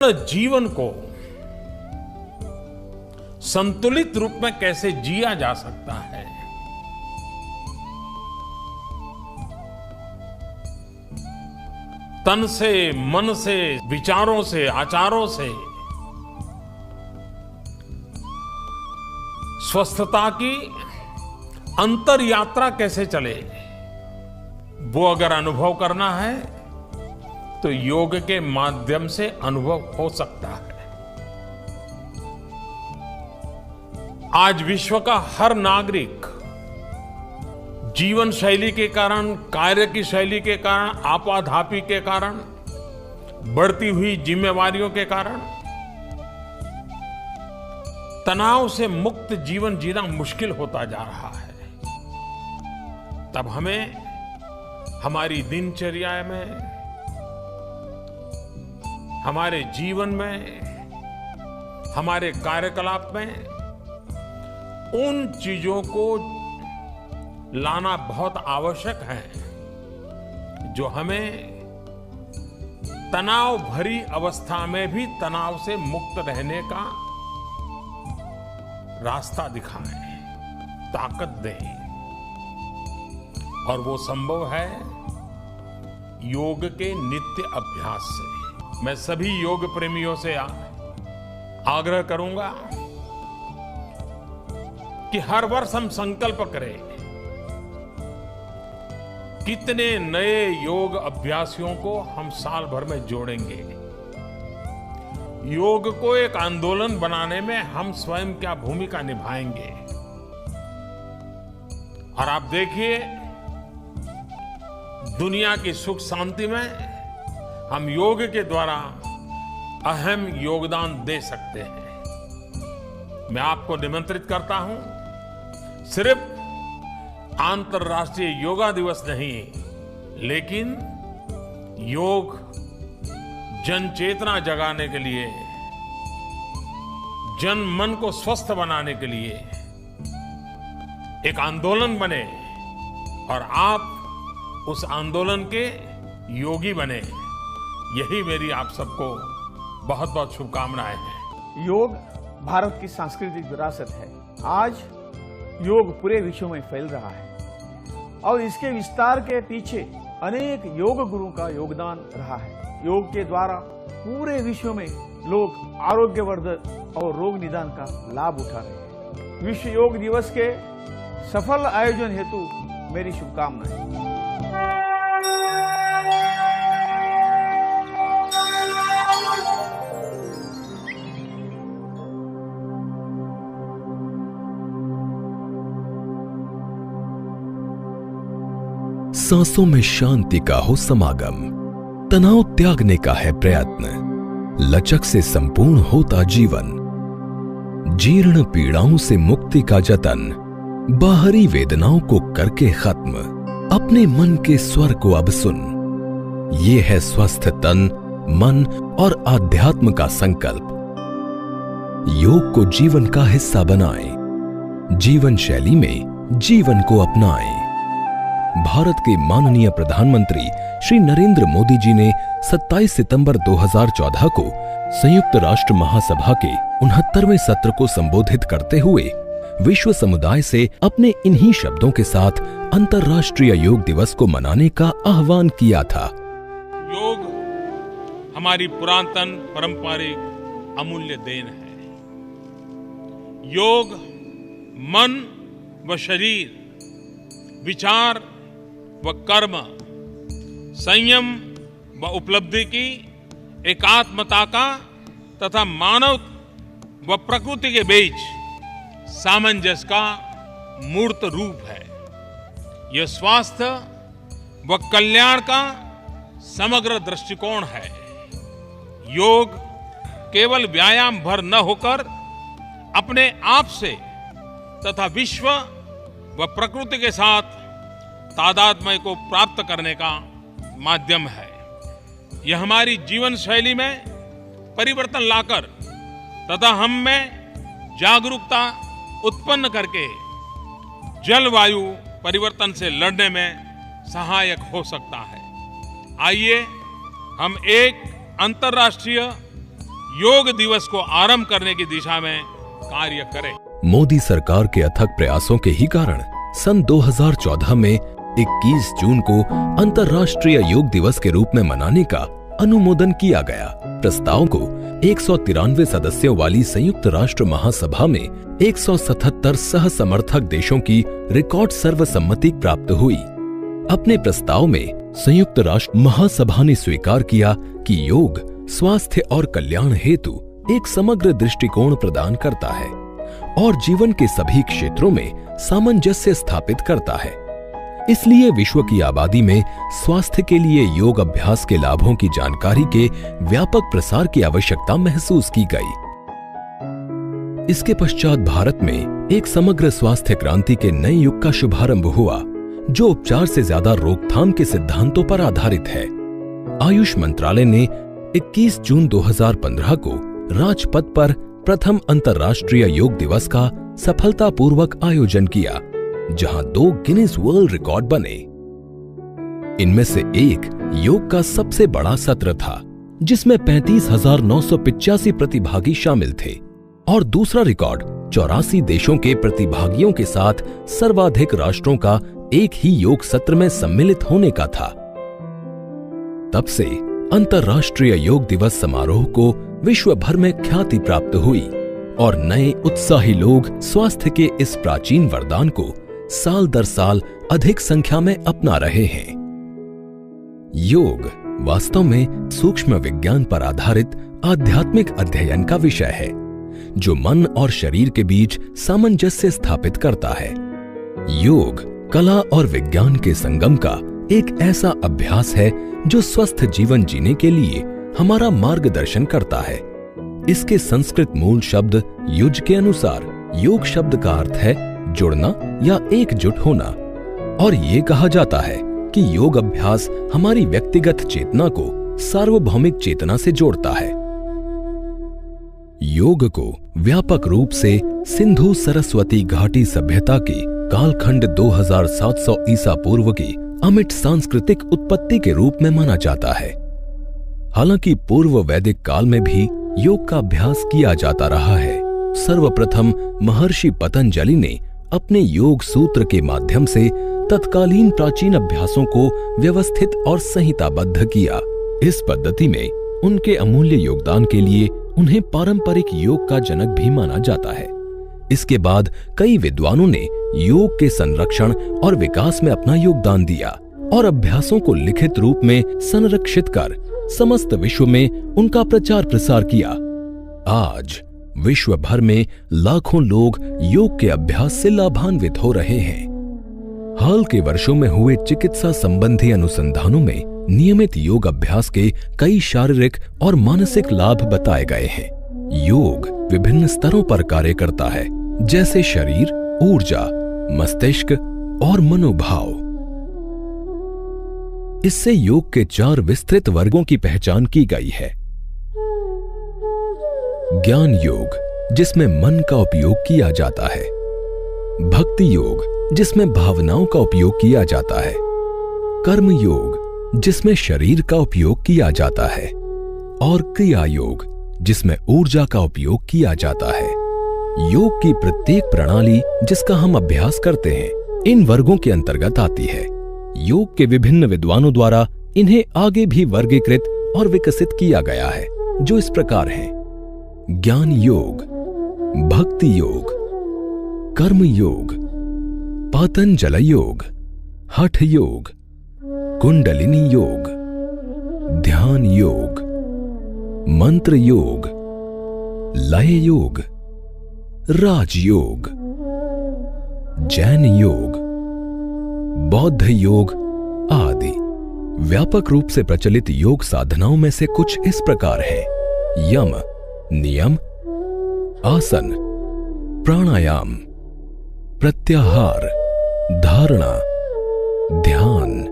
जीवन को संतुलित रूप में कैसे जिया जा सकता है, तन से, मन से, विचारों से, आचारों से स्वस्थता की अंतर यात्रा कैसे चले, वो अगर अनुभव करना है तो योग के माध्यम से अनुभव हो सकता है। आज विश्व का हर नागरिक जीवन शैली के कारण, कार्य की शैली के कारण, आपाधापी के कारण, बढ़ती हुई जिम्मेवारियों के कारण तनाव से मुक्त जीवन जीना मुश्किल होता जा रहा है। तब हमें हमारी दिनचर्या में, हमारे जीवन में, हमारे कार्यकलाप में उन चीजों को लाना बहुत आवश्यक है जो हमें तनाव भरी अवस्था में भी तनाव से मुक्त रहने का रास्ता दिखाएं, ताकत दें। और वो संभव है योग के नित्य अभ्यास से। मैं सभी योग प्रेमियों से आग्रह करूंगा कि हर वर्ष हम संकल्प करें कितने नए योग अभ्यासियों को हम साल भर में जोड़ेंगे। योग को एक आंदोलन बनाने में हम स्वयं क्या भूमिका निभाएंगे। और आप देखिए, दुनिया की सुख शांति में हम योग के द्वारा अहम योगदान दे सकते हैं। मैं आपको निमंत्रित करता हूं, सिर्फ अंतर्राष्ट्रीय योगा दिवस नहीं, लेकिन योग जन चेतना जगाने के लिए, जन मन को स्वस्थ बनाने के लिए एक आंदोलन बने और आप उस आंदोलन के योगी बने। यही मेरी आप सबको बहुत बहुत शुभकामनाएं हैं। योग भारत की सांस्कृतिक विरासत है। आज योग पूरे विश्व में फैल रहा है और इसके विस्तार के पीछे अनेक योग गुरुओं का योगदान रहा है। योग के द्वारा पूरे विश्व में लोग आरोग्यवर्धक और रोग निदान का लाभ उठा रहे हैं। विश्व योग दिवस के सफल आयोजन हेतु मेरी शुभकामनाएं। सांसों में शांति का हो समागम, तनाव त्यागने का है प्रयत्न, लचक से संपूर्ण होता जीवन, जीर्ण पीड़ाओं से मुक्ति का जतन, बाहरी वेदनाओं को करके खत्म, अपने मन के स्वर को अब सुन। ये है स्वस्थ तन, मन और आध्यात्म का संकल्प। योग को जीवन का हिस्सा बनाएं, जीवन शैली में जीवन को अपनाएं। भारत के माननीय प्रधानमंत्री श्री नरेंद्र मोदी जी ने 27 सितंबर 2014 को संयुक्त राष्ट्र महासभा के 69वें सत्र को संबोधित करते हुए विश्व समुदाय से अपने इन्हीं शब्दों के साथ अंतर्राष्ट्रीय योग दिवस को मनाने का आह्वान किया था। योग हमारी पुरातन पारंपरिक अमूल्य देन है। योग मन व शरीर, विचार व कर्म, संयम व उपलब्धि की एकात्मता का तथा मानव व प्रकृति के बीच सामंजस्य का मूर्त रूप है। यह स्वास्थ्य व कल्याण का समग्र दृष्टिकोण है। योग केवल व्यायाम भर न होकर अपने आप से तथा विश्व व प्रकृति के साथ तादात्म्य को प्राप्त करने का माध्यम है। यह हमारी जीवन शैली में परिवर्तन लाकर तथा हम में जागरूकता उत्पन्न करके जलवायु परिवर्तन से लड़ने में सहायक हो सकता है। आइए हम एक अंतर्राष्ट्रीय योग दिवस को आरंभ करने की दिशा में कार्य करें। मोदी सरकार के अथक प्रयासों के ही कारण सन 2014 में 21 जून को अंतर्राष्ट्रीय योग दिवस के रूप में मनाने का अनुमोदन किया गया। प्रस्ताव को 193 सदस्यों वाली संयुक्त राष्ट्र महासभा में 177 सह समर्थक देशों की रिकॉर्ड सर्वसम्मति प्राप्त हुई। अपने प्रस्ताव में संयुक्त राष्ट्र महासभा ने स्वीकार किया कि योग स्वास्थ्य और कल्याण हेतु एक समग्र दृष्टिकोण प्रदान करता है और जीवन के सभी क्षेत्रों में सामंजस्य स्थापित करता है। इसलिए विश्व की आबादी में स्वास्थ्य के लिए योग अभ्यास के लाभों की जानकारी के व्यापक प्रसार की आवश्यकता महसूस की गई। इसके पश्चात भारत में एक समग्र स्वास्थ्य क्रांति के नए युग का शुभारंभ हुआ, जो उपचार से ज्यादा रोकथाम के सिद्धांतों पर आधारित है। आयुष मंत्रालय ने 21 जून 2015 को राजपथ पर प्रथम अंतर्राष्ट्रीय योग दिवस का सफलतापूर्वक आयोजन किया, जहां 2 गिनीज वर्ल्ड रिकॉर्ड बने। इनमें से एक योग का सबसे बड़ा सत्र था, जिसमें 35,985 प्रतिभागी शामिल थे, और दूसरा रिकॉर्ड 84 देशों के प्रतिभागियों के साथ सर्वाधिक राष्ट्रों का एक ही योग सत्र में सम्मिलित होने का था। तब से अंतर्राष्ट्रीय योग दिवस समारोह को विश्व भर में ख्याति प्राप्त हुई और नए उत्साही लोग स्वास्थ्य के इस प्राचीन वरदान को साल दर साल अधिक संख्या में अपना रहे हैं। योग वास्तव में सूक्ष्म विज्ञान पर आधारित आध्यात्मिक अध्ययन का विषय है, जो मन और शरीर के बीच सामंजस्य स्थापित करता है। योग कला और विज्ञान के संगम का एक ऐसा अभ्यास है जो स्वस्थ जीवन जीने के लिए हमारा मार्गदर्शन करता है। इसके संस्कृत मूल शब्द युज के अनुसार योग शब्द का अर्थ है जुड़ना या एकजुट होना, और ये कहा जाता है कि योग अभ्यास हमारी व्यक्तिगत चेतना को सार्वभौमिक चेतना से जोड़ता है। योग को व्यापक रूप से सिंधु सरस्वती घाटी सभ्यता के कालखंड 2700 ईसा पूर्व की अमिट सांस्कृतिक उत्पत्ति के रूप में माना जाता है। हालांकि पूर्व वैदिक काल में भी योग का अभ्यास किया जाता रहा है। सर्वप्रथम महर्षि पतंजलि ने अपने योग सूत्र के माध्यम से तत्कालीन प्राचीन अभ्यासों को व्यवस्थित और संहिताबद्ध किया। इस पद्धति में उनके अमूल्य योगदान के लिए उन्हें पारंपरिक योग का जनक भी माना जाता है। इसके बाद कई विद्वानों ने योग के संरक्षण और विकास में अपना योगदान दिया और अभ्यासों को लिखित रूप में संरक्षित कर समस्त विश्व में उनका प्रचार प्रसार किया। आज विश्व भर में लाखों लोग योग के अभ्यास से लाभान्वित हो रहे हैं। हाल के वर्षों में हुए चिकित्सा संबंधी अनुसंधानों में नियमित योग अभ्यास के कई शारीरिक और मानसिक लाभ बताए गए हैं। योग विभिन्न स्तरों पर कार्य करता है, जैसे शरीर, ऊर्जा, मस्तिष्क और मनोभाव। इससे योग के 4 विस्तृत वर्गों की पहचान की गई है। ज्ञान योग, जिसमें मन का उपयोग किया जाता है। भक्ति योग, जिसमें भावनाओं का उपयोग किया जाता है। कर्म योग, जिसमें शरीर का उपयोग किया जाता है। और क्रिया योग, जिसमें ऊर्जा का उपयोग किया जाता है। योग की प्रत्येक प्रणाली जिसका हम अभ्यास करते हैं, इन वर्गों के अंतर्गत आती है। योग के विभिन्न विद्वानों द्वारा इन्हें आगे भी वर्गीकृत और विकसित किया गया है, जो इस प्रकार हैं: ज्ञान योग, भक्ति योग, कर्म योग, पातंजल योग, हठ योग, कुंडलिनी योग, ध्यान योग, मंत्र योग, लय योग, राजयोग, जैन योग, बौद्ध योग आदि। व्यापक रूप से प्रचलित योग साधनाओं में से कुछ इस प्रकार हैं: यम, नियम, आसन, प्राणायाम, प्रत्याहार, धारणा, ध्यान,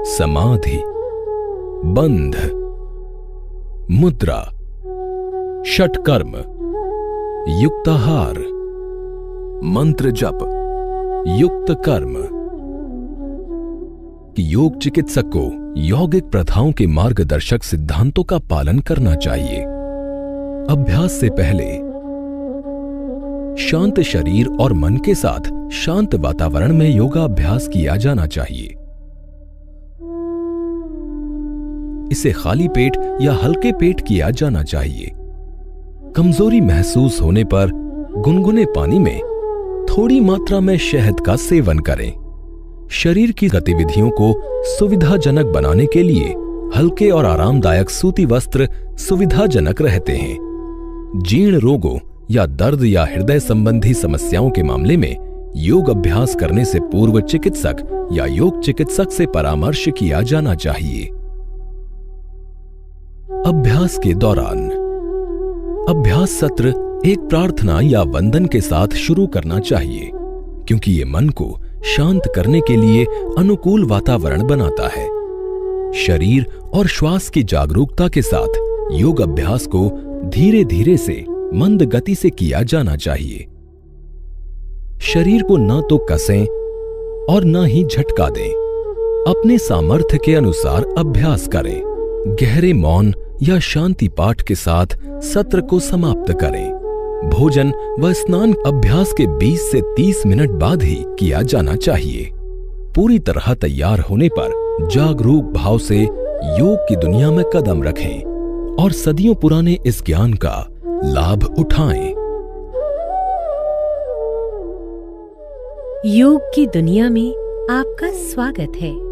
समाधि, बंध, मुद्रा, षटकर्म, युक्ताहार, मंत्र जप, युक्त कर्म। योग चिकित्सक को यौगिक प्रथाओं के मार्गदर्शक सिद्धांतों का पालन करना चाहिए। अभ्यास से पहले शांत शरीर और मन के साथ शांत वातावरण में योगाभ्यास किया जाना चाहिए। इसे खाली पेट या हल्के पेट किया जाना चाहिए। कमजोरी महसूस होने पर गुनगुने पानी में थोड़ी मात्रा में शहद का सेवन करें। शरीर की गतिविधियों को सुविधाजनक बनाने के लिए हल्के और आरामदायक सूती वस्त्र सुविधाजनक रहते हैं। जीर्ण रोगों या दर्द या हृदय संबंधी समस्याओं के मामले में योग अभ्यास करने से पूर्व चिकित्सक या योग चिकित्सक से परामर्श किया जाना चाहिए। अभ्यास के दौरान अभ्यास सत्र एक प्रार्थना या वंदन के साथ शुरू करना चाहिए, क्योंकि ये मन को शांत करने के लिए अनुकूल वातावरण बनाता है। शरीर और श्वास की जागरूकता के साथ योग अभ्यास को धीरे धीरे से मंद गति से किया जाना चाहिए। शरीर को न तो कसें और न ही झटका दें। अपने सामर्थ्य के अनुसार अभ्यास करें। गहरे मौन या शांति पाठ के साथ सत्र को समाप्त करें। भोजन व स्नान अभ्यास के 20 से 30 मिनट बाद ही किया जाना चाहिए। पूरी तरह तैयार होने पर जागरूक भाव से योग की दुनिया में कदम रखें और सदियों पुराने इस ज्ञान का लाभ उठाएं। योग की दुनिया में आपका स्वागत है।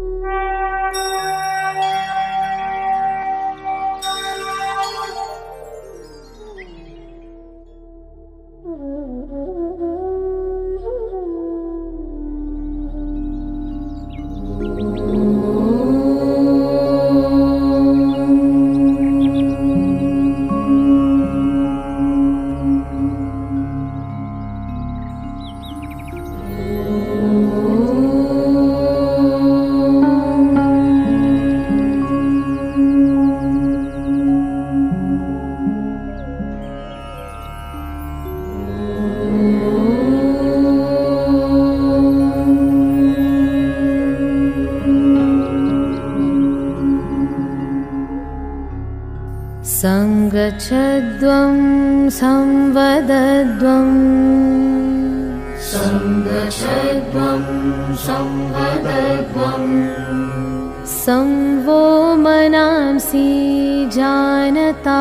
संगच्छध्वं संवदध्वं संगच्छध्वं संवदध्वं संवो मनांसि जानता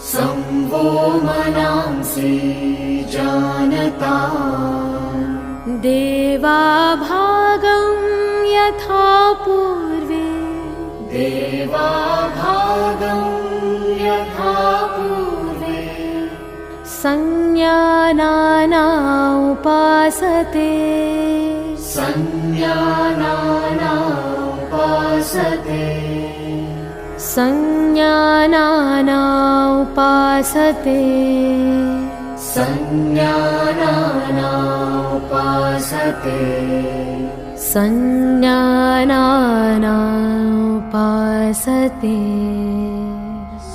संवो मनांसि जानता देवाभागं यथा पूर्वे देवाभागं यथा पूर्वे संज्ञानाना उपासते संज्ञानाना उपासते संज्ञानाना उपासते संज्ञानाना उपासते संज्ञानाना उपासते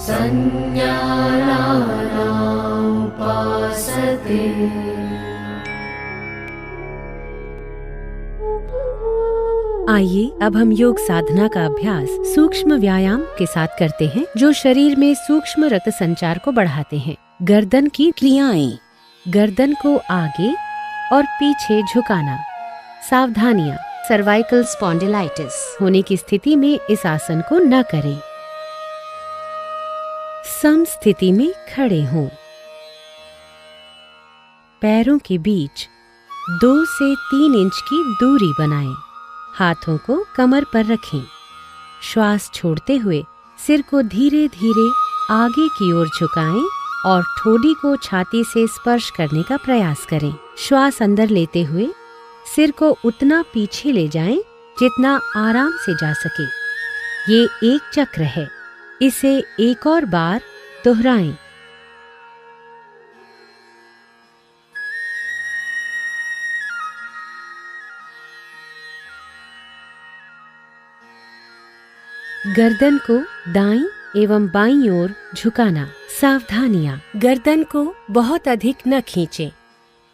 संज्ञानाना उपासते। आइए अब हम योग साधना का अभ्यास सूक्ष्म व्यायाम के साथ करते हैं, जो शरीर में सूक्ष्म रक्त संचार को बढ़ाते हैं। गर्दन की क्रियाएं: गर्दन को आगे और पीछे झुकाना। सावधानियां: सर्वाइकल स्पॉन्डिलाइटिस होने की स्थिति में इस आसन को न करें। सम स्थिति में खड़े हों। पैरों के बीच 2 से 3 इंच की दूरी बनाएं। हाथों को कमर पर रखें। श्वास छोड़ते हुए सिर को धीरे धीरे आगे की ओर झुकाएं और ठोडी को छाती से स्पर्श करने का प्रयास करें। श्वास अंदर लेते हुए सिर को उतना पीछे ले जाएं जितना आराम से जा सके। ये एक चक्र है, इसे एक और बार दोहराएं। गर्दन को दाईं एवं बाईं ओर झुकाना। सावधानियां: गर्दन को बहुत अधिक न खींचें।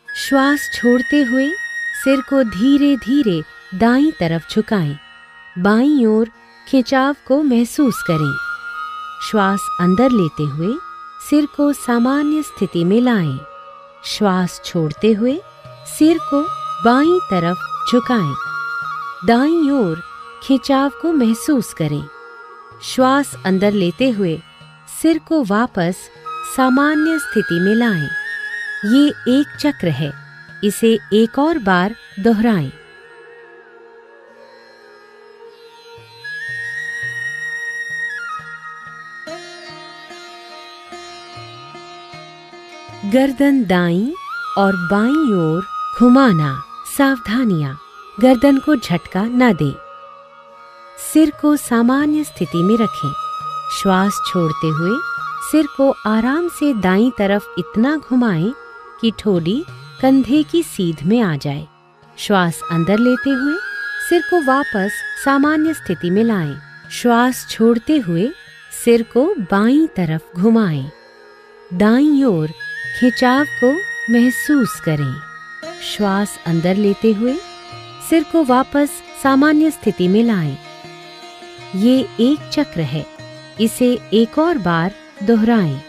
श्वास छोड़ते हुए सिर को धीरे धीरे दाईं तरफ झुकाएं। बाईं ओर खिंचाव को महसूस करें। श्वास अंदर लेते हुए सिर को सामान्य स्थिति में लाएं। श्वास छोड़ते हुए सिर को बाईं तरफ झुकाएं। दाईं ओर खिंचाव को महसूस करें। श्वास अंदर लेते हुए सिर को वापस सामान्य स्थिति में लाएं। ये एक चक्र है, इसे एक और बार दोहराएं। गर्दन दाईं और बाईं ओर घुमाना। सावधानियां, गर्दन को झटका न दें। सिर को सामान्य स्थिति में रखें। श्वास छोड़ते हुए सिर को आराम से दाईं तरफ इतना घुमाएं कि ठोडी कंधे की सीध में आ जाए। श्वास अंदर लेते हुए सिर को वापस सामान्य स्थिति में लाएं। श्वास छोड़ते हुए सिर को बाईं तरफ घुमाएं। दाईं ओर खिंचाव को महसूस करें। श्वास अंदर लेते हुए सिर को वापस सामान्य स्थिति में लाएं। ये एक चक्र है, इसे एक और बार दोहराएं।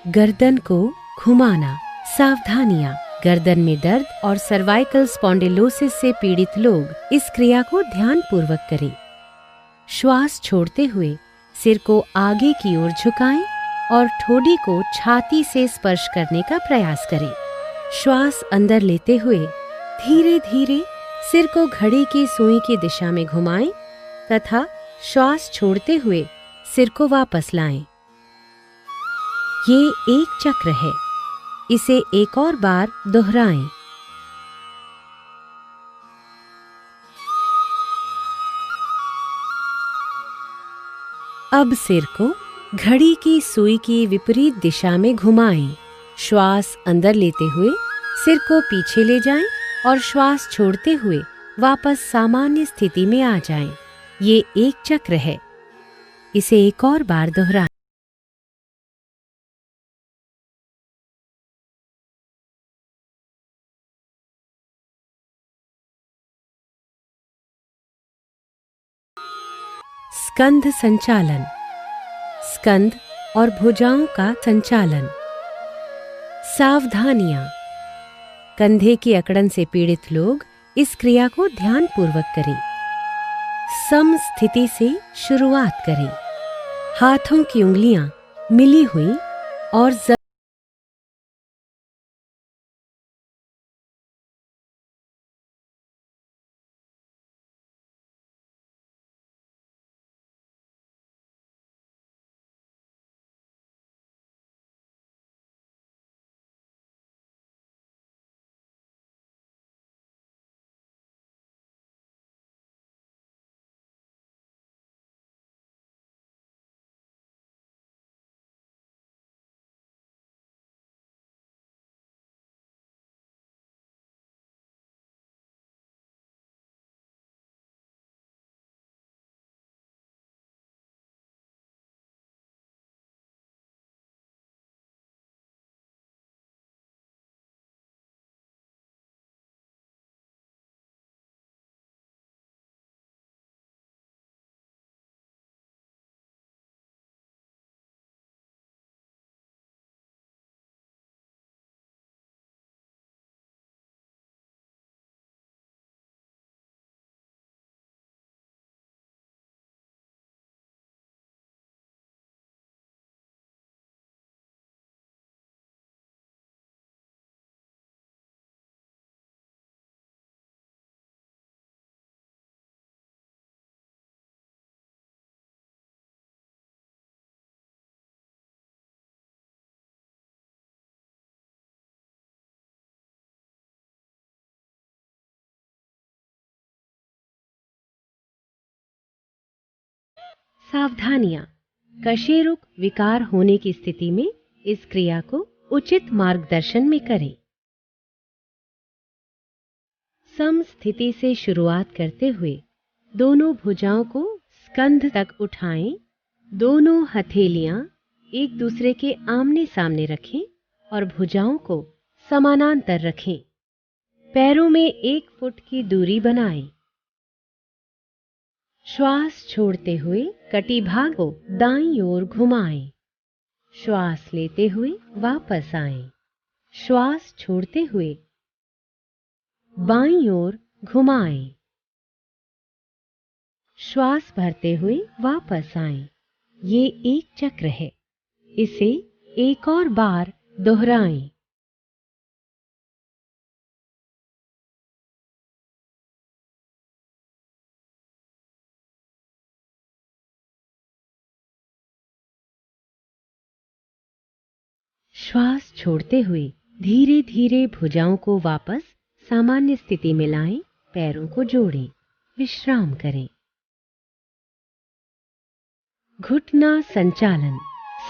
गर्दन को घुमाना। सावधानियां, गर्दन में दर्द और सर्वाइकल स्पॉन्डिलोसिस से पीड़ित लोग इस क्रिया को ध्यानपूर्वक करें। श्वास छोड़ते हुए सिर को आगे की ओर झुकाएं और ठोडी को छाती से स्पर्श करने का प्रयास करें। श्वास अंदर लेते हुए धीरे धीरे सिर को घड़ी की सुई की दिशा में घुमाएं तथा श्वास छोड़ते हुए सिर को वापस लाएं। ये एक चक्र है, इसे एक और बार दोहराएं। अब सिर को घड़ी की सुई की विपरीत दिशा में घुमाएं। श्वास अंदर लेते हुए सिर को पीछे ले जाएं और श्वास छोड़ते हुए वापस सामान्य स्थिति में आ जाएं। ये एक चक्र है, इसे एक और बार दोहराएं। स्कंध संचालन। स्कंध और भुजाओं का संचालन। सावधानियां, कंधे की अकड़न से पीड़ित लोग इस क्रिया को ध्यानपूर्वक करें। सम स्थिति से शुरुआत करें। हाथों की उंगलियां मिली हुई और सावधानियां, कशेरुक विकार होने की स्थिति में इस क्रिया को उचित मार्गदर्शन में करें। सम स्थिति से शुरुआत करते हुए दोनों भुजाओं को स्कंध तक उठाएं। दोनों हथेलियां एक दूसरे के आमने सामने रखें और भुजाओं को समानांतर रखें। पैरों में 1 फुट की दूरी बनाएं। श्वास छोड़ते हुए कटिभाग को दाईं ओर घुमाएं। श्वास लेते हुए वापस आएं। श्वास छोड़ते हुए बाईं ओर घुमाएं। श्वास भरते हुए वापस आएं। ये एक चक्र है। इसे एक और बार दोहराएं। श्वास छोड़ते हुए धीरे धीरे भुजाओं को वापस सामान्य स्थिति में लाएं। पैरों को जोड़ें। विश्राम करें। घुटना संचालन।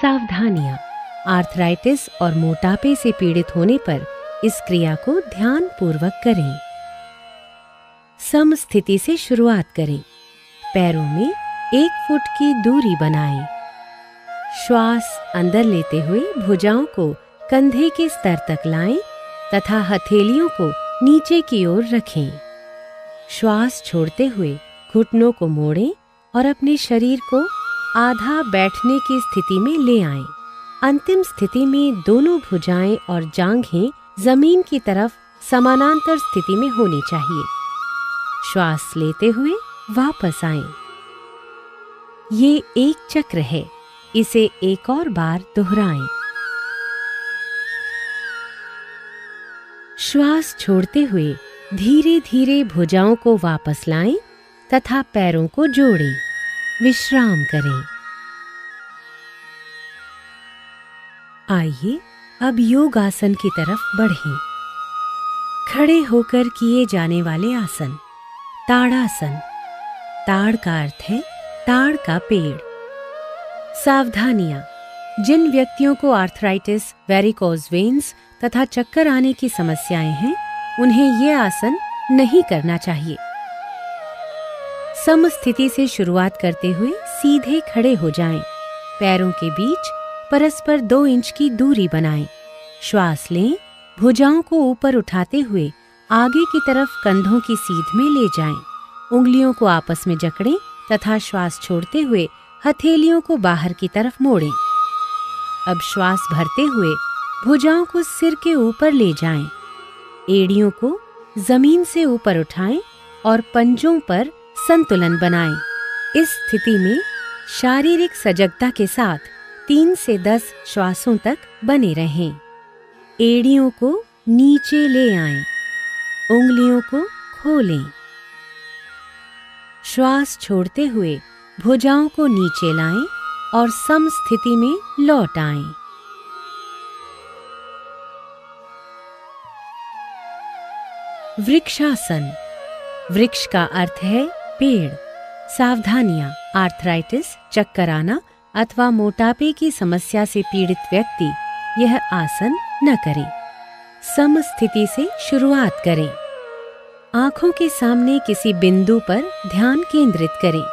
सावधानियां। आर्थराइटिस और मोटापे से पीड़ित होने पर इस क्रिया को ध्यान पूर्वक करें। सम स्थिति से शुरुआत करें। पैरों में 1 फुट की दूरी बनाएं। श्वास अंदर लेते हुए भुजाओं को कंधे के स्तर तक लाएं तथा हथेलियों को नीचे की ओर रखें। श्वास छोड़ते हुए घुटनों को मोड़ें और अपने शरीर को आधा बैठने की स्थिति में ले आएं। अंतिम स्थिति में दोनों भुजाएं और जांघें जमीन की तरफ समानांतर स्थिति में होनी चाहिए। श्वास लेते हुए वापस आएं। ये एक चक्र है। इसे एक और बार दोहराएं। श्वास छोड़ते हुए धीरे धीरे भुजाओं को वापस लाएं तथा पैरों को जोड़ें। विश्राम करें। आइए अब योग आसन की तरफ बढ़ें। खड़े होकर किए जाने वाले आसन। ताड़ासन। ताड़ का अर्थ है ताड़ का पेड़। सावधानियां। जिन व्यक्तियों को आर्थराइटिस, वेरिकोज वेन्स तथा चक्कर आने की समस्याएं हैं, उन्हें यह आसन नहीं करना चाहिए। सम स्थिति से शुरुआत करते हुए सीधे खड़े हो जाएं। पैरों के बीच परस्पर 2 इंच की दूरी बनाएं। श्वास लें। भुजाओं को ऊपर उठाते हुए आगे की तरफ कंधों की सीध में ले जाएं। उंगलियों को आपस में जकड़ें तथा श्वास छोड़ते हुए हथेलियों को बाहर की तरफ मोड़ें। अब श्वास भरते हुए भुजाओं को सिर के ऊपर ले जाएं। एड़ियों को जमीन से ऊपर उठाएं और पंजों पर संतुलन बनाएं। इस स्थिति में शारीरिक सजगता के साथ 3 से 10 श्वासों तक बने रहें। एड़ियों को नीचे ले आएं। उंगलियों को खोलें। श्वास छोड़ते हुए भुजाओं को नीचे लाएं और सम स्थिति में लौट आएं। वृक्षासन। वृक्ष का अर्थ है पेड़। सावधानियां। आर्थराइटिस, चक्कर आना अथवा मोटापे की समस्या से पीड़ित व्यक्ति यह आसन न करें। सम स्थिति से शुरुआत करें। आंखों के सामने किसी बिंदु पर ध्यान केंद्रित करें।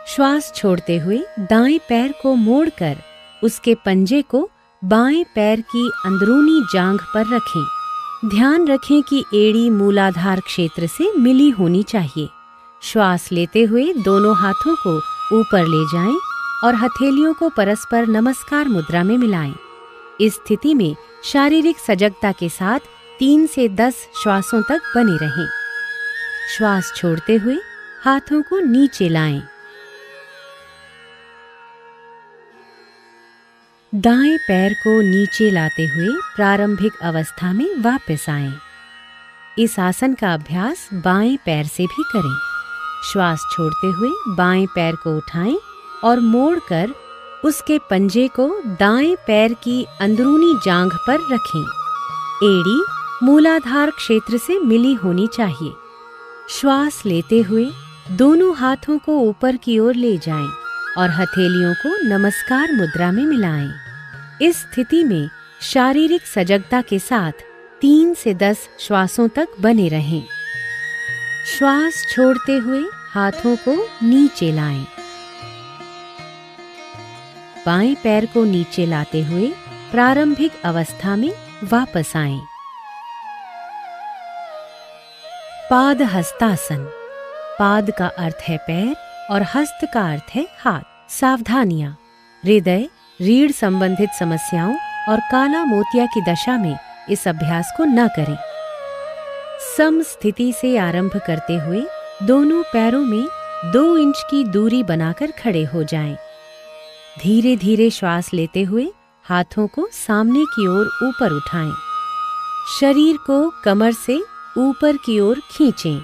श्वास छोड़ते हुए दाएं पैर को मोड़कर उसके पंजे को बाएं पैर की अंदरूनी जांघ पर रखें। ध्यान रखें कि एड़ी मूलाधार क्षेत्र से मिली होनी चाहिए। श्वास लेते हुए दोनों हाथों को ऊपर ले जाएं और हथेलियों को परस्पर नमस्कार मुद्रा में मिलाएं। इस स्थिति में शारीरिक सजगता के साथ 3 से 10 श्वासों तक बने रहें। श्वास छोड़ते हुए हाथों को नीचे लाएं। दाएं पैर को नीचे लाते हुए प्रारंभिक अवस्था में वापस आएं। इस आसन का अभ्यास बाएं पैर से भी करें। श्वास छोड़ते हुए बाएं पैर को उठाएं और मोड़कर उसके पंजे को दाएं पैर की अंदरूनी जांघ पर रखें। एड़ी मूलाधार क्षेत्र से मिली होनी चाहिए। श्वास लेते हुए दोनों हाथों को ऊपर की ओर ले जाएं और हथेलियों को नमस्कार मुद्रा में मिलाएं। इस स्थिति में शारीरिक सजगता के साथ 3 से 10 श्वासों तक बने रहें। श्वास छोड़ते हुए हाथों को नीचे लाएं। बाएं पैर को नीचे लाते हुए प्रारंभिक अवस्था में वापस आएं। पाद हस्तासन। पाद का अर्थ है पैर और हस्त का अर्थ है हाथ। सावधानियां। हृदय, रीढ़ संबंधित समस्याओं और काला मोतिया की दशा में इस अभ्यास को न करें। सम स्थिति से आरंभ करते हुए दोनों पैरों में 2 इंच की दूरी बनाकर खड़े हो जाएं। धीरे धीरे श्वास लेते हुए हाथों को सामने की ओर ऊपर उठाएं। शरीर को कमर से ऊपर की ओर खींचें।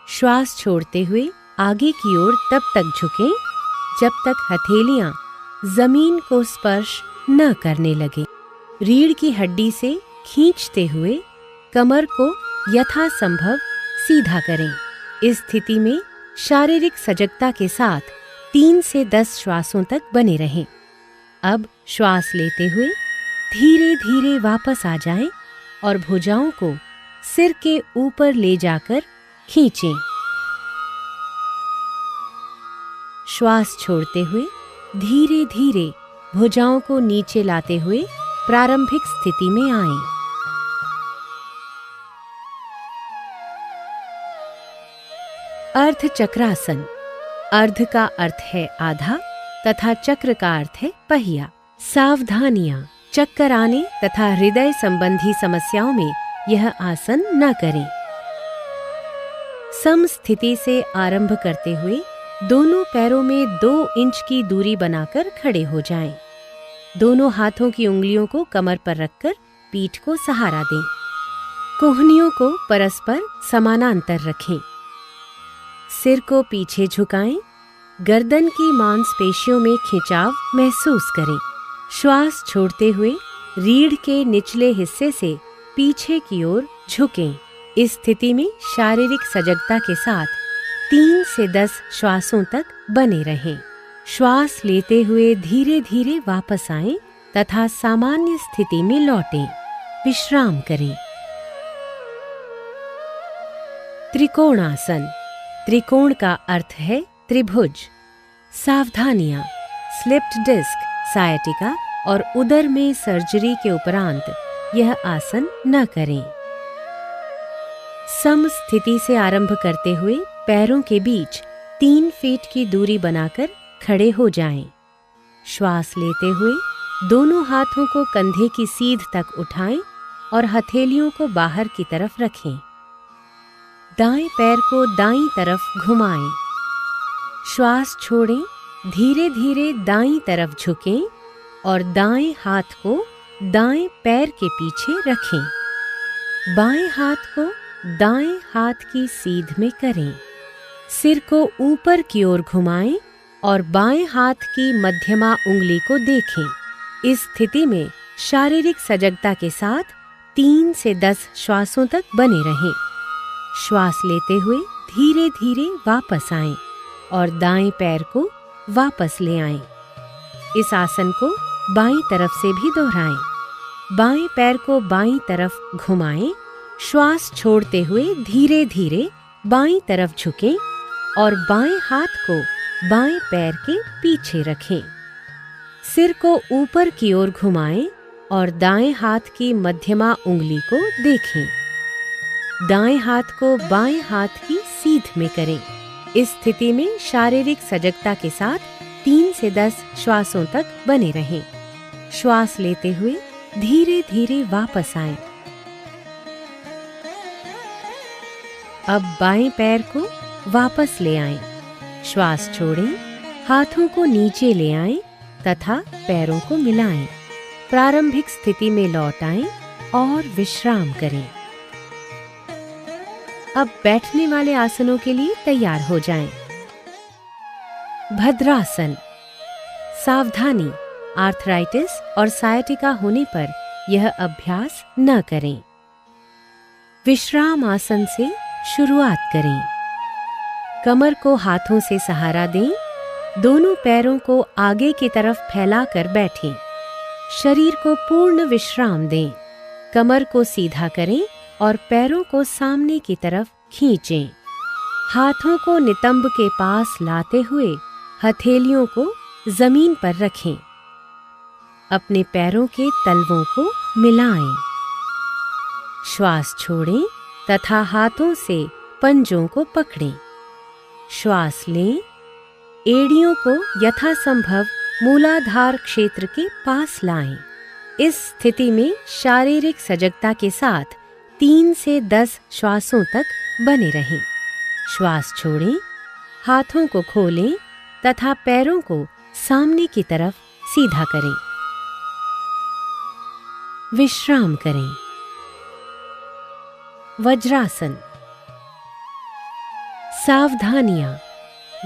श्वास छोड़ते हुए आगे की ओर तब तक झुकें जब तक हथेलियां जमीन को स्पर्श न करने लगे। रीढ़ की हड्डी से खींचते हुए कमर को यथासंभव सीधा करें। इस स्थिति में शारीरिक सजगता के साथ 3 से 10 श्वासों तक बने रहें। अब श्वास लेते हुए धीरे धीरे वापस आ जाएं और भुजाओं को सिर के ऊपर ले जाकर खींचें। श्वास छोड़ते हुए धीरे धीरे भुजाओं को नीचे लाते हुए प्रारंभिक स्थिति में आएं। अर्ध चक्रासन। अर्ध का अर्थ है आधा तथा चक्र का अर्थ है पहिया। सावधानियां। चक्कर आने तथा हृदय संबंधी समस्याओं में यह आसन न करें। सम स्थिति से आरंभ करते हुए दोनों पैरों में 2 इंच की दूरी बनाकर खड़े हो जाएं। दोनों हाथों की उंगलियों को कमर पर रखकर पीठ को सहारा दें। कोहनियों को परस्पर समानांतर रखें। सिर को पीछे झुकाएं। गर्दन की मांसपेशियों में खिंचाव महसूस करें। श्वास छोड़ते हुए रीढ़ के निचले हिस्से से पीछे की ओर झुकें। इस स्थिति में शारीरिक सजगता के साथ 3 से 10 श्वासों तक बने रहें। श्वास लेते हुए धीरे धीरे वापस आएं तथा सामान्य स्थिति में लौटें। विश्राम करें। त्रिकोणासन। त्रिकोण का अर्थ है त्रिभुज। सावधानियां। स्लिप्ड डिस्क, सायटिका और उदर में सर्जरी के उपरांत यह आसन न करें। सम स्थिति से आरंभ करते हुए पैरों के बीच 3 फीट की दूरी बनाकर खड़े हो जाएं। श्वास लेते हुए दोनों हाथों को कंधे की सीध तक उठाएं और हथेलियों को बाहर की तरफ रखें। दाएं पैर को दाईं तरफ घुमाएं। श्वास छोड़ें। धीरे धीरे दाईं तरफ झुकें और दाएं हाथ को दाएं पैर के पीछे रखें। बाएं हाथ को दाएं हाथ की सीध में करें। सिर को ऊपर की ओर घुमाएं और बाएं हाथ की मध्यमा उंगली को देखें। इस स्थिति में शारीरिक सजगता के साथ 3 से 10 श्वासों तक बने रहें। श्वास लेते हुए धीरे धीरे वापस आएं और दाएं पैर को वापस ले आएं। इस आसन को बाईं तरफ से भी दोहराएं। बाएं पैर को बाईं तरफ घुमाएं। श्वास छोड़ते हुए धीरे धीरे बाईं तरफ झुकें और बाएं हाथ को बाएं पैर के पीछे रखें। सिर को ऊपर की ओर घुमाएं और दाएं हाथ की मध्यमा उंगली को देखें। दाएं हाथ को बाएं हाथ की सीध में करें। इस स्थिति में शारीरिक सजगता के साथ 3 से 10 श्वासों तक बने रहें। श्वास लेते हुए धीरे धीरे वापस आएं। अब बाएं पैर को वापस ले आएं। श्वास छोड़ें। हाथों को नीचे ले आएं तथा पैरों को मिलाएं। प्रारंभिक स्थिति में लौट आएं और विश्राम करें। अब बैठने वाले आसनों के लिए तैयार हो जाएं। भद्रासन। सावधानी। आर्थराइटिस और सायटिका होने पर यह अभ्यास न करें। विश्राम आसन से शुरुआत करें। कमर को हाथों से सहारा दें। दोनों पैरों को आगे की तरफ फैलाकर बैठें। शरीर को पूर्ण विश्राम दें। कमर को सीधा करें और पैरों को सामने की तरफ खींचें। हाथों को नितंब के पास लाते हुए हथेलियों को जमीन पर रखें। अपने पैरों के तलवों को मिलाएं। श्वास छोड़ें तथा हाथों से पंजों को पकड़ें। श्वास लें। एड़ियों को यथासंभव मूलाधार क्षेत्र के पास लाएं। इस स्थिति में शारीरिक सजगता के साथ 3 से 10 श्वासों तक बने रहें। श्वास छोड़ें। हाथों को खोलें तथा पैरों को सामने की तरफ सीधा करें। विश्राम करें। वज्रासन। सावधानियां।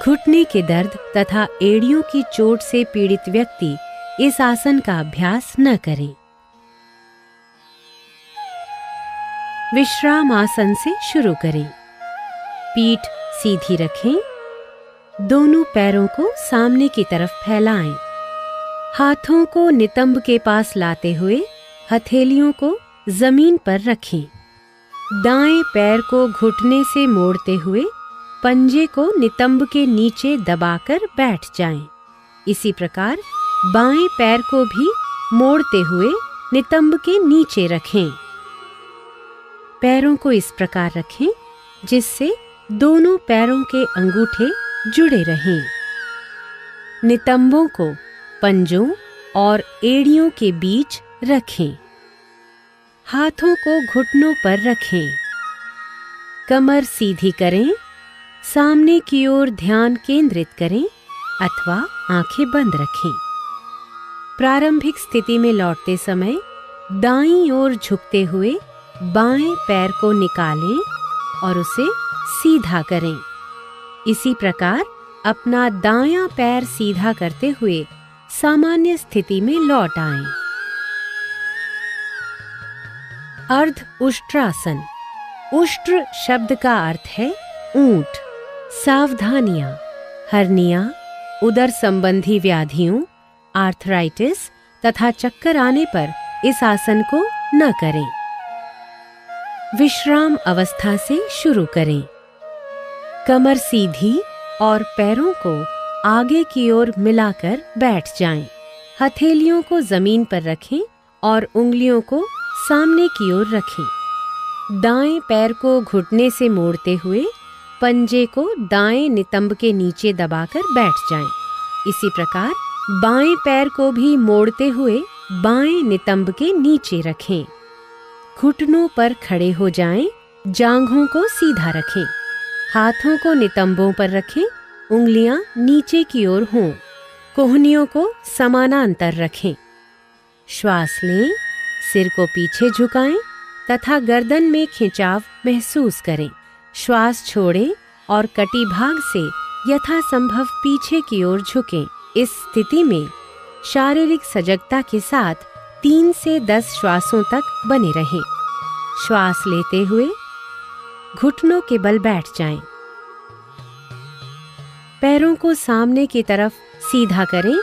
घुटने के दर्द तथा एड़ियों की चोट से पीड़ित व्यक्ति इस आसन का अभ्यास न करें। विश्राम आसन से शुरू करें। पीठ सीधी रखें। दोनों पैरों को सामने की तरफ फैलाएं। हाथों को नितंब के पास लाते हुए हथेलियों को जमीन पर रखें। दाएं पैर को घुटने से मोड़ते हुए पंजे को नितंब के नीचे दबाकर बैठ जाएं। इसी प्रकार बाएं पैर को भी मोड़ते हुए नितंब के नीचे रखें। पैरों को इस प्रकार रखें जिससे दोनों पैरों के अंगूठे जुड़े रहें। नितंबों को पंजों और एड़ियों के बीच रखें। हाथों को घुटनों पर रखें। कमर सीधी करें। सामने की ओर ध्यान केंद्रित करें अथवा आंखें बंद रखें। प्रारंभिक स्थिति में लौटते समय दाईं ओर झुकते हुए बाएं पैर को निकालें और उसे सीधा करें। इसी प्रकार अपना दायां पैर सीधा करते हुए सामान्य स्थिति में लौट आएं। अर्ध उष्ट्रासन। उष्ट्र शब्द का अर्थ है ऊंट। सावधानियां। हर्निया, उदर संबंधी व्याधियों, आर्थराइटिस तथा चक्कर आने पर इस आसन को न करें। विश्राम अवस्था से शुरू करें। कमर सीधी और पैरों को आगे की ओर मिलाकर बैठ जाएं। हथेलियों को जमीन पर रखें और उंगलियों को सामने की ओर रखें। दाएं पैर को घुटने से मोड़ते हुए पंजे को दाएं नितंब के नीचे दबाकर बैठ जाएं। इसी प्रकार बाएं पैर को भी मोड़ते हुए बाएं नितंब के नीचे रखें। घुटनों पर खड़े हो जाएं। जांघों को सीधा रखें। हाथों को नितंबों पर रखें। उंगलियां नीचे की ओर हों। कोहनियों को समानांतर रखें। श्वास लें। सिर को पीछे झुकाएं तथा गर्दन में खिंचाव महसूस करें। श्वास छोड़ें और कटिभाग से यथासंभव पीछे की ओर झुकें। इस स्थिति में शारीरिक सजगता के साथ 3 से 10 श्वासों तक बने रहें। श्वास लेते हुए घुटनों के बल बैठ जाएं। पैरों को सामने की तरफ सीधा करें।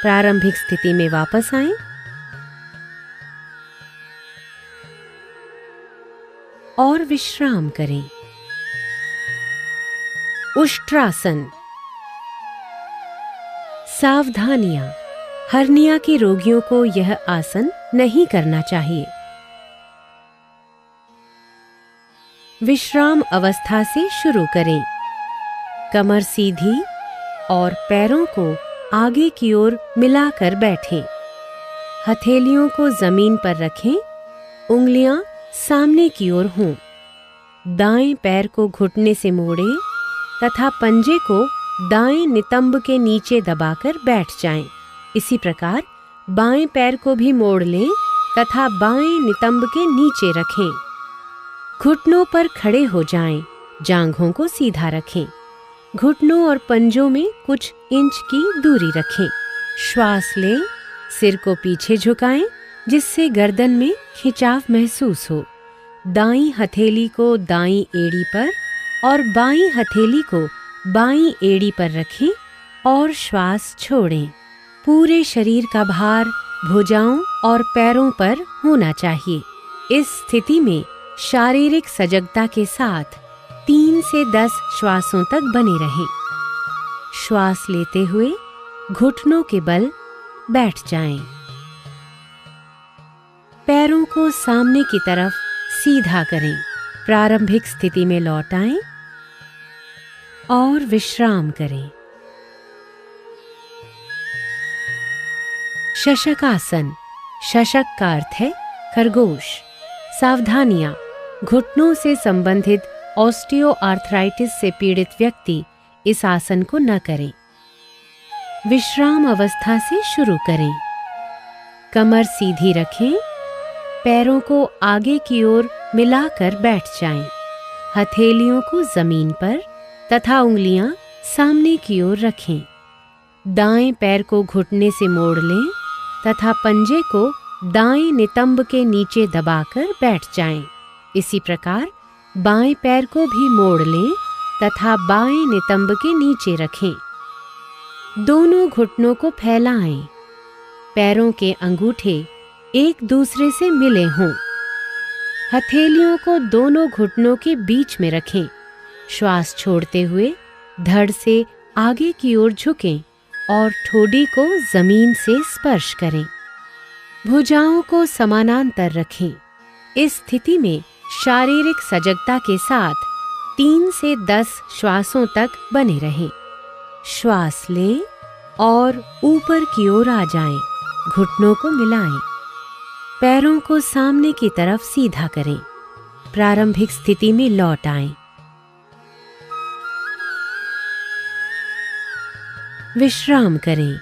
प्रारंभिक स्थिति में वापस आएं। और विश्राम करें। उष्ट्रासन। सावधानियां। हर्निया के रोगियों को यह आसन नहीं करना चाहिए। विश्राम अवस्था से शुरू करें। कमर सीधी और पैरों को आगे की ओर मिलाकर बैठें। हथेलियों को जमीन पर रखें। उंगलियां सामने की ओर हों। दाएं पैर को घुटने से मोड़ें तथा पंजे को दाएं नितंब के नीचे दबाकर बैठ जाएं। इसी प्रकार बाएं पैर को भी मोड़ लें तथा बाएं नितंब के नीचे रखें। घुटनों पर खड़े हो जाएं। जांघों को सीधा रखें। घुटनों और पंजों में कुछ इंच की दूरी रखें। श्वास लें। सिर को पीछे झुकाएं जिससे गर्दन में खिंचाव महसूस हो। दाईं हथेली को दाईं एड़ी पर और बाईं हथेली को बाईं एड़ी पर रखें और श्वास छोड़ें। पूरे शरीर का भार भुजाओं और पैरों पर होना चाहिए। इस स्थिति में शारीरिक सजगता के साथ 3 से 10 श्वासों तक बने रहें। श्वास लेते हुए घुटनों के बल बैठ जाएं। पैरों को सामने की तरफ सीधा करें। प्रारंभिक स्थिति में लौट आएं और विश्राम करें। शशकासन। शशक का अर्थ है खरगोश। सावधानियां। घुटनों से संबंधित ऑस्टियोआर्थराइटिस से पीड़ित व्यक्ति इस आसन को न करें। विश्राम अवस्था से शुरू करें। कमर सीधी रखें, पैरों को आगे की ओर मिलाकर बैठ जाएं। हथेलियों को जमीन पर तथा उंगलियां सामने की ओर रखें। दाएं पैर को घुटने से मोड़ लें तथा पंजे को दाएं नितंब के नीचे दबाकर बैठ जाएं। इसी प्रकार बाएं पैर को भी मोड़ लें तथा बाएं नितंब के नीचे रखें। दोनों घुटनों को फैलाएं। पैरों के अंगूठे एक दूसरे से मिले हों। हथेलियों को दोनों घुटनों के बीच में रखें। श्वास छोड़ते हुए धड़ से आगे की ओर झुकें और ठोडी को जमीन से स्पर्श करें। भुजाओं को समानांतर रखें। इस स्थिति में शारीरिक सजगता के साथ 3 से 10 श्वासों तक बने रहें। श्वास लें और ऊपर की ओर आ जाएं। घुटनों को मिलाएं। पैरों को सामने की तरफ सीधा करें। प्रारंभिक स्थिति में लौट आएं। विश्राम करें।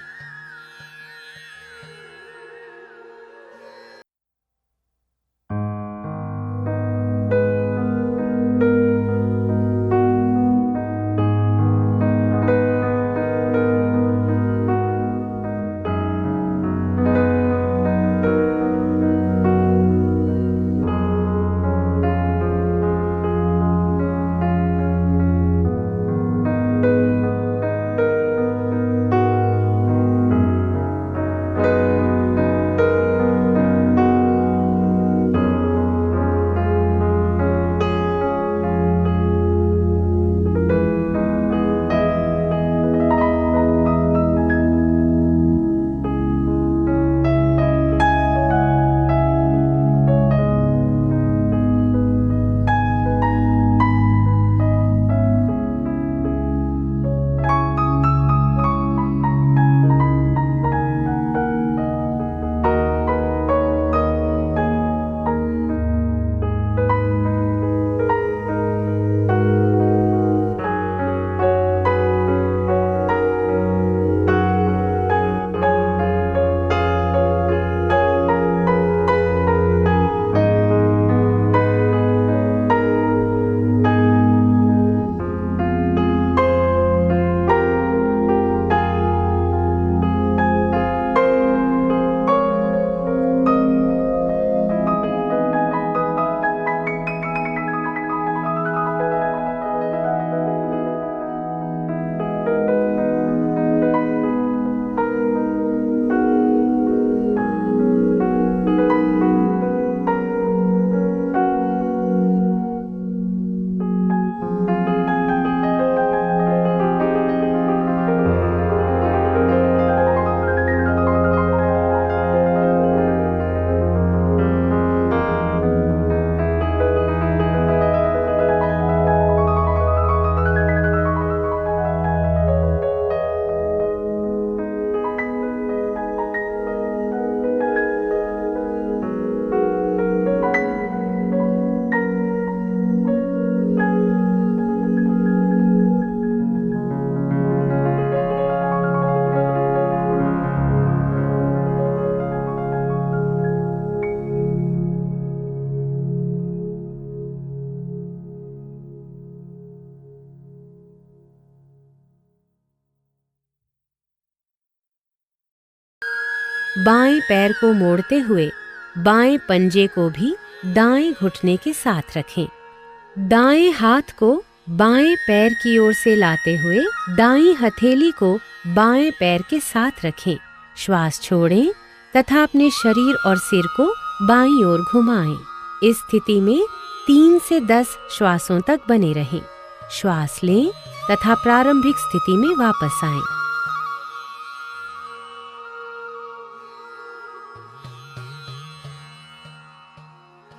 बाएं पैर को मोड़ते हुए बाएं पंजे को भी दाएं घुटने के साथ रखें। दाएं हाथ को बाएं पैर की ओर से लाते हुए दाईं हथेली को बाएं पैर के साथ रखें। श्वास छोड़ें तथा अपने शरीर और सिर को बाईं ओर घुमाएं। इस स्थिति में 3 से 10 श्वासों तक बने रहें। श्वास लें तथा प्रारंभिक स्थिति में वापस आएं।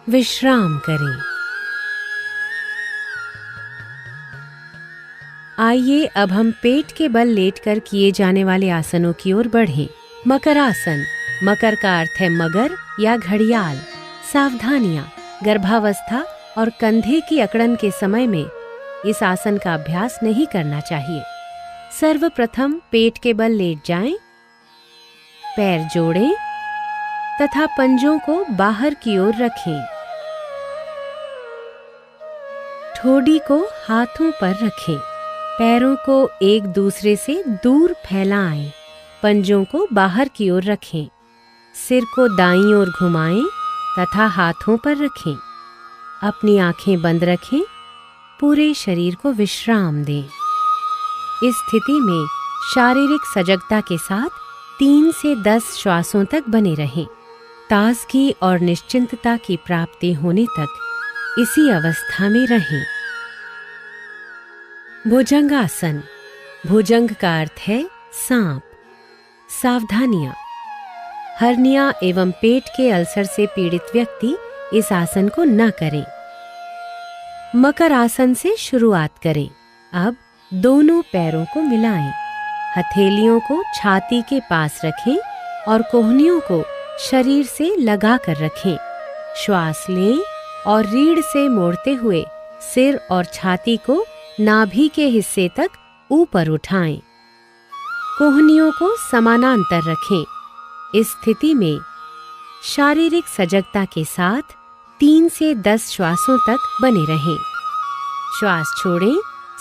विश्राम करें। आइए अब हम पेट के बल लेटकर किए जाने वाले आसनों की ओर बढ़ें। मकरासन। मकर का अर्थ है मगर या घड़ियाल। सावधानियां। गर्भावस्था और कंधे की अकड़न के समय में इस आसन का अभ्यास नहीं करना चाहिए। सर्वप्रथम पेट के बल लेट जाएं, पैर जोड़ें तथा पंजों को बाहर की ओर रखें। ठोड़ी को हाथों पर रखें। पैरों को एक दूसरे से दूर फैलाएं। पंजों को बाहर की ओर रखें। सिर को दाईं ओर घुमाएं तथा हाथों पर रखें। अपनी आंखें बंद रखें। पूरे शरीर को विश्राम दें। इस स्थिति में शारीरिक सजगता के साथ 3 से 10 श्वासों तक बने रहें। ताजगी और निश्चिंतता की प्राप्ति होने तक इसी अवस्था में रहें। भुजंगासन। भुजंग का अर्थ है सांप। सावधानियां। हर्निया एवं पेट के अल्सर से पीड़ित व्यक्ति इस आसन को न करें। मकर आसन से शुरुआत करें। अब दोनों पैरों को मिलाएं। हथेलियों को छाती के पास रखें और कोहनियों को शरीर से लगा कर रखें। श्वास लें और रीढ़ से मोड़ते हुए सिर और छाती को नाभि के हिस्से तक ऊपर उठाएं। कोहनियों को समानांतर रखें। इस स्थिति में शारीरिक सजगता के साथ 3 से 10 श्वासों तक बने रहें। श्वास छोड़ें,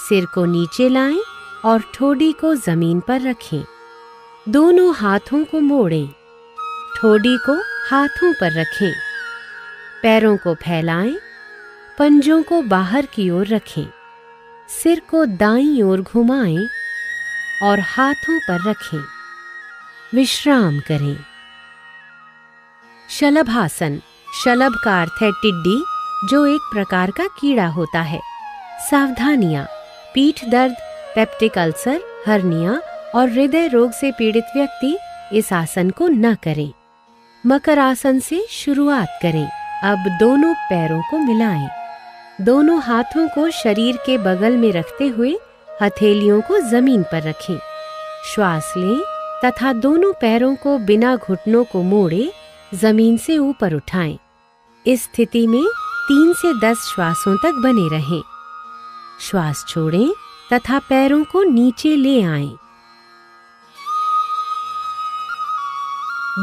सिर को नीचे लाएं और ठोड़ी को जमीन पर रखें। दोनों हाथों को मोड़ें। ठोड़ी को हाथों पर रखें। पैरों को फैलाएं। पंजों को बाहर की ओर रखें। सिर को दाईं ओर घुमाएं और हाथों पर रखें। विश्राम करें। शलभासन। शलभ का अर्थ है टिड्डी, जो एक प्रकार का कीड़ा होता है। सावधानियां। पीठ दर्द, पेप्टिक अल्सर, हर्निया और हृदय रोग से पीड़ित व्यक्ति इस आसन को न करें। मकर आसन से शुरुआत करें। अब दोनों पैरों को मिलाएं। दोनों हाथों को शरीर के बगल में रखते हुए हथेलियों को जमीन पर रखें। श्वास लें तथा दोनों पैरों को बिना घुटनों को मोड़े जमीन से ऊपर उठाएं। इस स्थिति में 3 से 10 श्वासों तक बने रहें। श्वास छोड़ें तथा पैरों को नीचे ले आएं।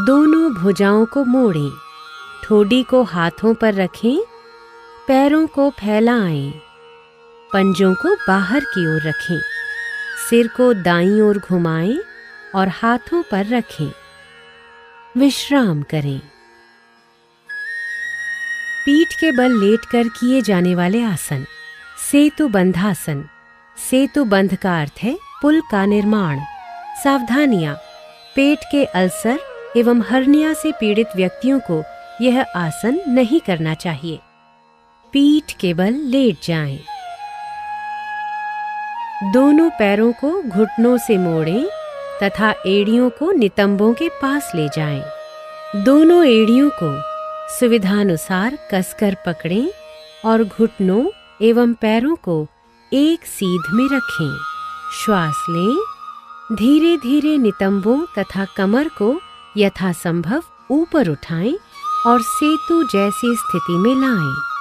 दोनों भुजाओं को मोड़ें। ठोड़ी को हाथों पर रखें। पैरों को फैलाएं। पंजों को बाहर की ओर रखें। सिर को दाईं ओर घुमाएं और हाथों पर रखें। विश्राम करें। पीठ के बल लेटकर किए जाने वाले आसन। सेतु बंधासन। सेतु बंध का अर्थ है पुल का निर्माण। सावधानियां। पेट के अल्सर एवं हर्निया से पीड़ित व्यक्तियों को यह आसन नहीं करना चाहिए। पीठ के बल लेट जाएं। दोनों पैरों को घुटनों से मोड़ें तथा एड़ियों को नितंबों के पास ले जाएं। दोनों एड़ियों को सुविधानुसार कसकर पकड़ें और घुटनों एवं पैरों को एक सीध में रखें। श्वास लें। धीरे धीरे नितंबों तथा कमर को यथासंभव ऊपर उठाएं और सेतु जैसी स्थिति में लाएं।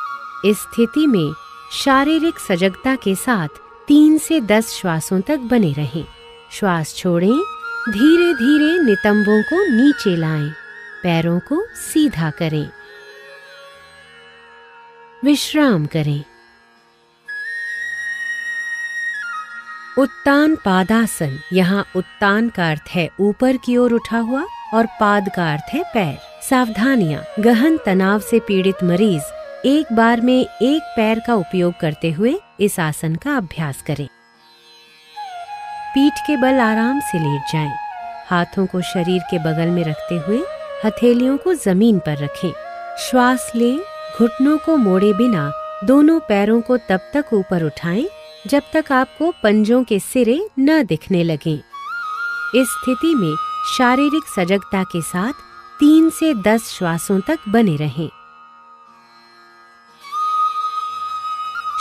इस स्थिति में शारीरिक सजगता के साथ 3 से 10 श्वासों तक बने रहें। श्वास छोड़ें। धीरे धीरे नितंबों को नीचे लाएं। पैरों को सीधा करें। विश्राम करें। उत्तान पादासन। यहाँ उत्तान का अर्थ है ऊपर की ओर उठा हुआ और पाद का अर्थ है पैर। सावधानियां। गहन तनाव से पीड़ित मरीज एक बार में एक पैर का उपयोग करते हुए इस आसन का अभ्यास करें। पीठ के बल आराम से लेट जाएं। हाथों को शरीर के बगल में रखते हुए हथेलियों को जमीन पर रखें। श्वास लें। घुटनों को मोड़े बिना दोनों पैरों को तब तक ऊपर उठाएं जब तक आपको पंजों के सिरे न दिखने लगें। इस स्थिति में शारीरिक सजगता के साथ 3 से 10 श्वासों तक बने रहें।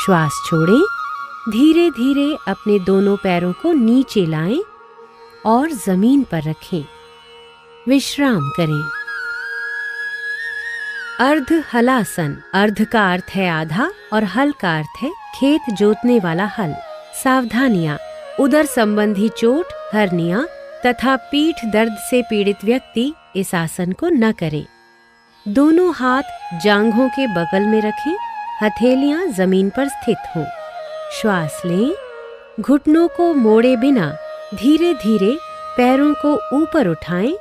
श्वास छोड़ें। धीरे धीरे अपने दोनों पैरों को नीचे लाएं और जमीन पर रखें। विश्राम करें। अर्ध हलासन। अर्ध का अर्थ है आधा और हल का अर्थ है खेत जोतने वाला हल। सावधानियां। उदर संबंधी चोट, हर्निया तथा पीठ दर्द से पीड़ित व्यक्ति इस आसन को न करे। दोनों हाथ जांघों के बगल में रखें, हथेलियां जमीन पर स्थित हों। श्वास लें। घुटनों को मोड़े बिना धीरे धीरे पैरों को ऊपर उठाएं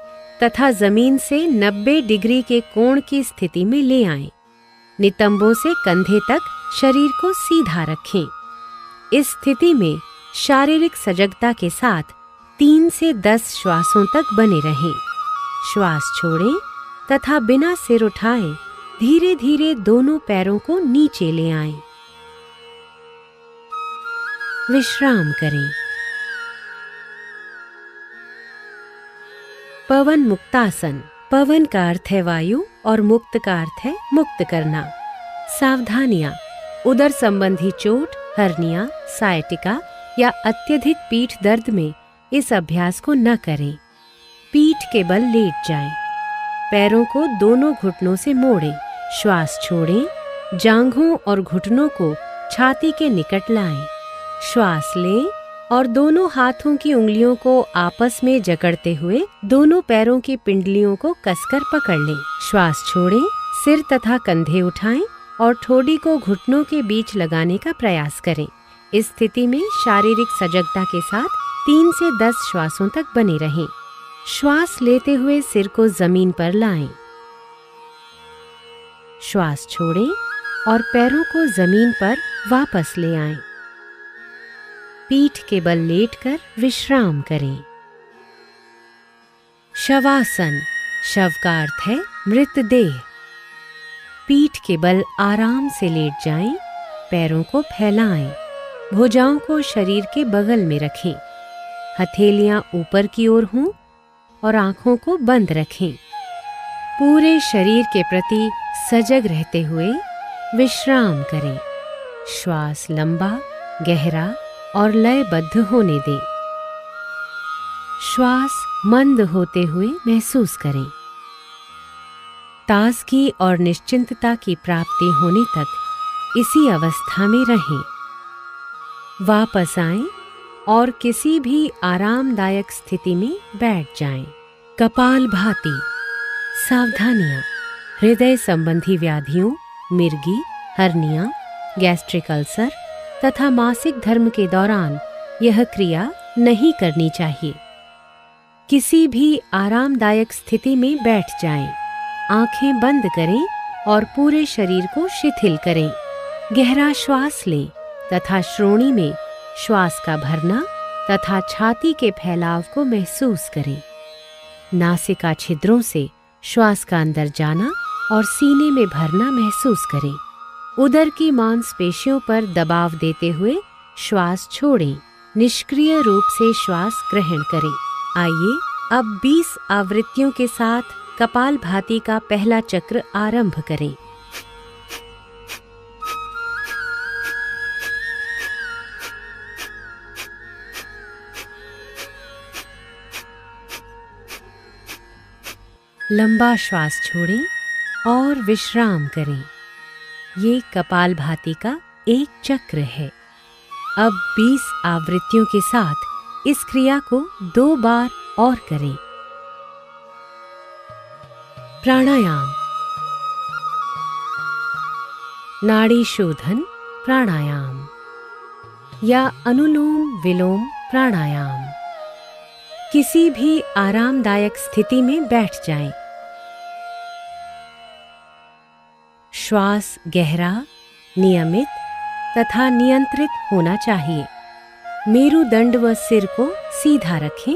तथा जमीन से 90 डिग्री के कोण की स्थिति में ले आएं। नितंबों से कंधे तक शरीर को सीधा रखें। इस स्थिति में शारीरिक सजगता के साथ 3 से 10 श्वासों तक बने रहें। श्वास छोड़ें तथा बिना सिर उठाए धीरे धीरे दोनों पैरों को नीचे ले आएं। विश्राम करें। पवन मुक्तासन। पवन का अर्थ है वायु और मुक्त का अर्थ है मुक्त करना। सावधानियां। उदर संबंधी चोट, हर्निया, सायटिका या अत्यधिक पीठ दर्द में इस अभ्यास को न करें। पीठ के बल लेट जाएं। पैरों को दोनों घुटनों से मोड़ें। श्वास छोड़ें। जांघों और घुटनों को छाती के निकट लाएं। श्वास लें और दोनों हाथों की उंगलियों को आपस में जकड़ते हुए दोनों पैरों की पिंडलियों को कसकर पकड़ लें। श्वास छोड़ें। सिर तथा कंधे उठाएं और ठोड़ी को घुटनों के बीच लगाने का प्रयास करें। इस स्थिति में शारीरिक सजगता के साथ 3 से 10 श्वासों तक बने रहें। श्वास लेते हुए सिर को जमीन पर लाएं। श्वास छोड़ें और पैरों को जमीन पर वापस ले आएं। पीठ के बल लेटकर विश्राम करें। शवासन। शव का अर्थ है मृतदेह। पीठ के बल आराम से लेट जाएं। पैरों को फैलाएं। भुजाओं को शरीर के बगल में रखें। हथेलियां ऊपर की ओर हों और आंखों को बंद रखें। पूरे शरीर के प्रति सजग रहते हुए विश्राम करें। श्वास लंबा, गहरा और लयबद्ध होने दें। श्वास मंद होते हुए महसूस करें। ताजगी और निश्चिंतता की प्राप्ति होने तक इसी अवस्था में रहें। वापस आएं और किसी भी आरामदायक स्थिति में बैठ जाएं। कपालभाति। सावधानियां। हृदय संबंधी व्याधियों, मिर्गी, हर्निया, गैस्ट्रिक अल्सर तथा मासिक धर्म के दौरान यह क्रिया नहीं करनी चाहिए। किसी भी आरामदायक स्थिति में बैठ जाएं। आंखें बंद करें और पूरे शरीर को शिथिल करें। गहरा श्वास लें तथा श्रोणी में श्वास का भरना तथा छाती के फैलाव को महसूस करें। नासिका छिद्रों से श्वास का अंदर जाना और सीने में भरना महसूस करें। उदर की मांसपेशियों पर दबाव देते हुए श्वास छोड़ें। निष्क्रिय रूप से श्वास ग्रहण करें। आइए अब 20 आवृत्तियों के साथ कपालभाति का पहला चक्र आरंभ करें। लंबा श्वास छोड़ें और विश्राम करें। ये कपालभाति का एक चक्र है। अब 20 आवृत्तियों के साथ इस क्रिया को 2 बार और करें। प्राणायाम। नाड़ी शोधन प्राणायाम या अनुलोम विलोम प्राणायाम। किसी भी आरामदायक स्थिति में बैठ जाएं। श्वास गहरा, नियमित तथा नियंत्रित होना चाहिए। मेरुदंड व सिर को सीधा रखें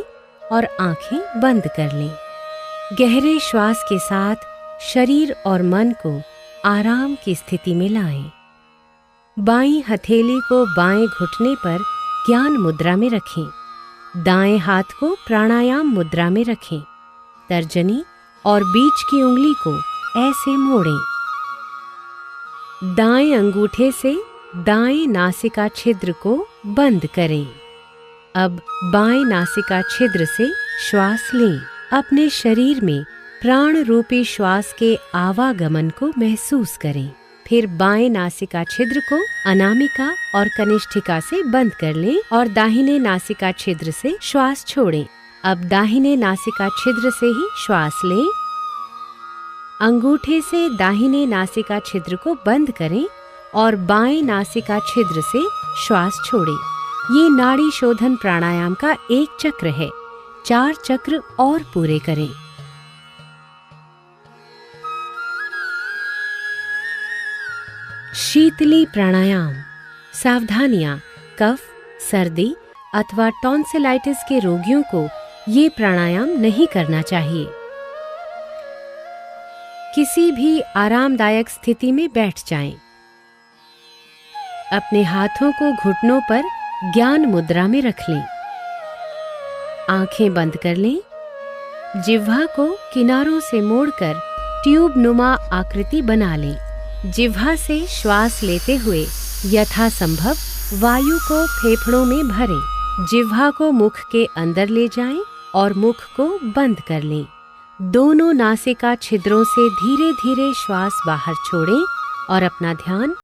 और आंखें बंद कर लें। गहरे श्वास के साथ शरीर और मन को आराम की स्थिति में लाएं। बाईं हथेली को बाएं घुटने पर ज्ञान मुद्रा में रखें। दाएं हाथ को प्राणायाम मुद्रा में रखें। तर्जनी और बीच की उंगली को ऐसे मोड़ें। दाएं अंगूठे से दाएं नासिका छिद्र को बंद करें। अब बाएं नासिका छिद्र से श्वास लें। अपने शरीर में प्राण रूपी श्वास के आवागमन को महसूस करें। फिर बाएं नासिका छिद्र को अनामिका और कनिष्ठिका से बंद कर लें और दाहिने नासिका छिद्र से श्वास छोड़ें। अब दाहिने नासिका छिद्र से ही श्वास लें। अंगूठे से दाहिने नासिका छिद्र को बंद करें और बाएं नासिका छिद्र से श्वास छोड़ें। ये नाड़ी शोधन प्राणायाम का एक चक्र है। 4 चक्र और पूरे करें। शीतली प्राणायाम। सावधानियां। कफ, सर्दी अथवा टॉन्सिलाइटिस के रोगियों को ये प्राणायाम नहीं करना चाहिए। किसी भी आरामदायक स्थिति में बैठ जाएं। अपने हाथों को घुटनों पर ज्ञान मुद्रा में रख लें। आंखें बंद कर लें। जिह्वा को किनारों से मोड़कर ट्यूब नुमा आकृति बना लें। जिह्वा से श्वास लेते हुए यथासंभव वायु को फेफड़ों में भरें। जिह्वा को मुख के अंदर ले जाएं और मुख को बंद कर लें। दोनों नासिका छिद्रों से धीरे धीरे श्वास बाहर छोड़ें और अपना ध्यान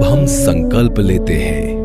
अब हम संकल्प लेते हैं।